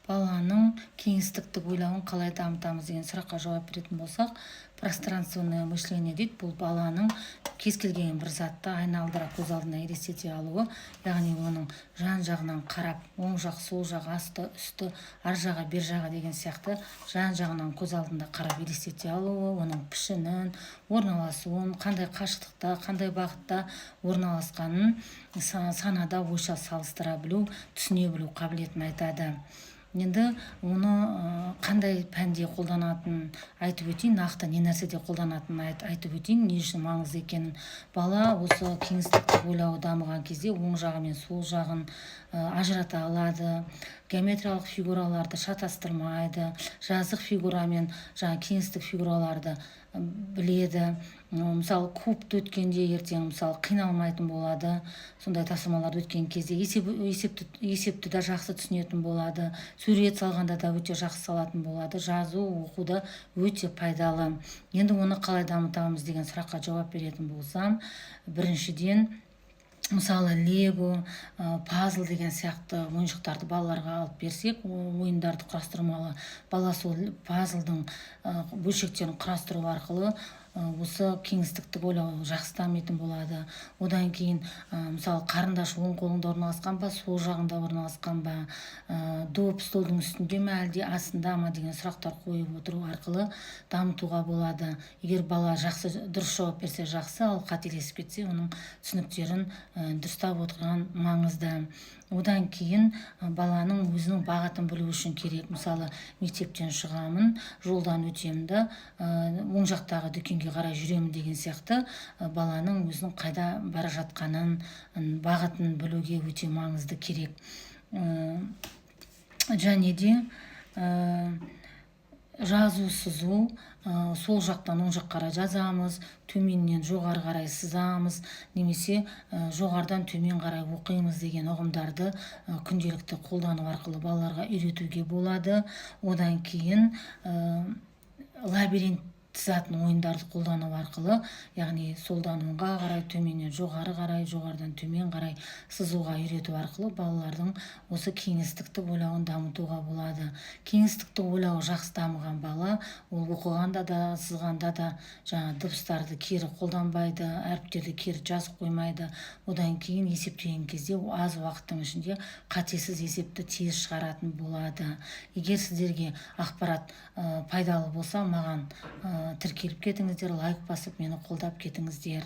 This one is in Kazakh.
баланың кеңістіктік ойлауын қалай дамытамыз деген сұраққа жауап беретін болсақ, пространственное мышление дейді. Бұл баланың кез келген бір затты айналдыра көз алдына елестете алуы, яғни оның жан-жағынан қарап, оң жақ, сол жақ, асты, үсті, ар жағы, бер жағы деген сияқты жан-жағынан көз алдында қарап елестете алуы, оның пішінін, орналасуын, қандай қашықтықта, қандай бағытта орналасқанын санада ойша салыстыра білу, түсіне білу қабілетін айтады. Енді оны қандай пәнде қолданатынын айтып өтейін, нақты не нәрседе қолданатынын айтып өтейін, не үшін маңызды екенін. Бала осы кеңістіктік ойлауы дамыған кезде оң жағы мен сол жағын ажырата алады, геометриялық фигураларды шатастырмайды, жазық фигура мен кеңістік фигураларды біледі. Мысалы, кубты өткенде ертең мысалы қиналмайтын болады. Сондай тасымаларды өткен кезде есепті да жақсы түсінетін болады. Сурет салғанда да өте жақсы салатын болады. Жазу, оқуда өте пайдалы. Енді оны қалай дамытамыз деген сұраққа жауап беретін болсам, біріншіден, мысалы лего, пазл деген сияқты ойыншықтарды балаларға алып берсек, ойындарды құрастырмалы, бала сол пазлдың бөлшектерін құрастыру арқылы осы кеңістіктік ойлау жақсы дамитын болады. Одан кейін мысалы қарындаш оң қолында орналасқан ба, сол жағында орналасқан ба, доп столдың үстінде ме, әлде астында ма деген сұрақтар қойып отыру арқылы дамытуға болады. Егер бала жақсы дұрыс жауап берсе жақсы, ал қателесіп кетсе оның түсініктерін дұрыстап отырған маңызды. Одан кейін баланың өзінің бағытын білу үшін керек. Мысалы, мектептен шығамын, жолдан өтемді, оң жақтағы дүкенге қарай жүремін деген сияқты баланың өзінің қайда бара жатқанын, бағытын білуге өте маңызды керек. Және де жазу, сызу, сол жақтан оң жаққа қарай жазамыз, төменнен жоғары қарай сызамыз, немесе жоғарыдан төмен қарай оқимыз деген ұғымдарды күнделікті қолдану арқылы балаларға үйретуге болады. Одан кейін лабиринт тізатын ойындарды қолдану арқылы, яғни солдан оңға қарай, төменнен жоғары қарай, жоғарыдан төмен қарай сызуға үйрету арқылы балалардың осы кеңістіктік ойлауын дамытуға болады. Кеңістіктік ойлауы жақсы дамыған бала, ол оқығанда да, сызғанда да дыбыстарды кері қолданбайды, әріптерді кері жазып қоймайды. Одан кейін есептеген кезде аз уақыттың ішінде қатесіз есепті тез шығаратын болады. Егер сіздерге ақпарат пайдалы болса, маған тіркеліп кетіңіздер, лайк басып мені қолдап кетіңіздер.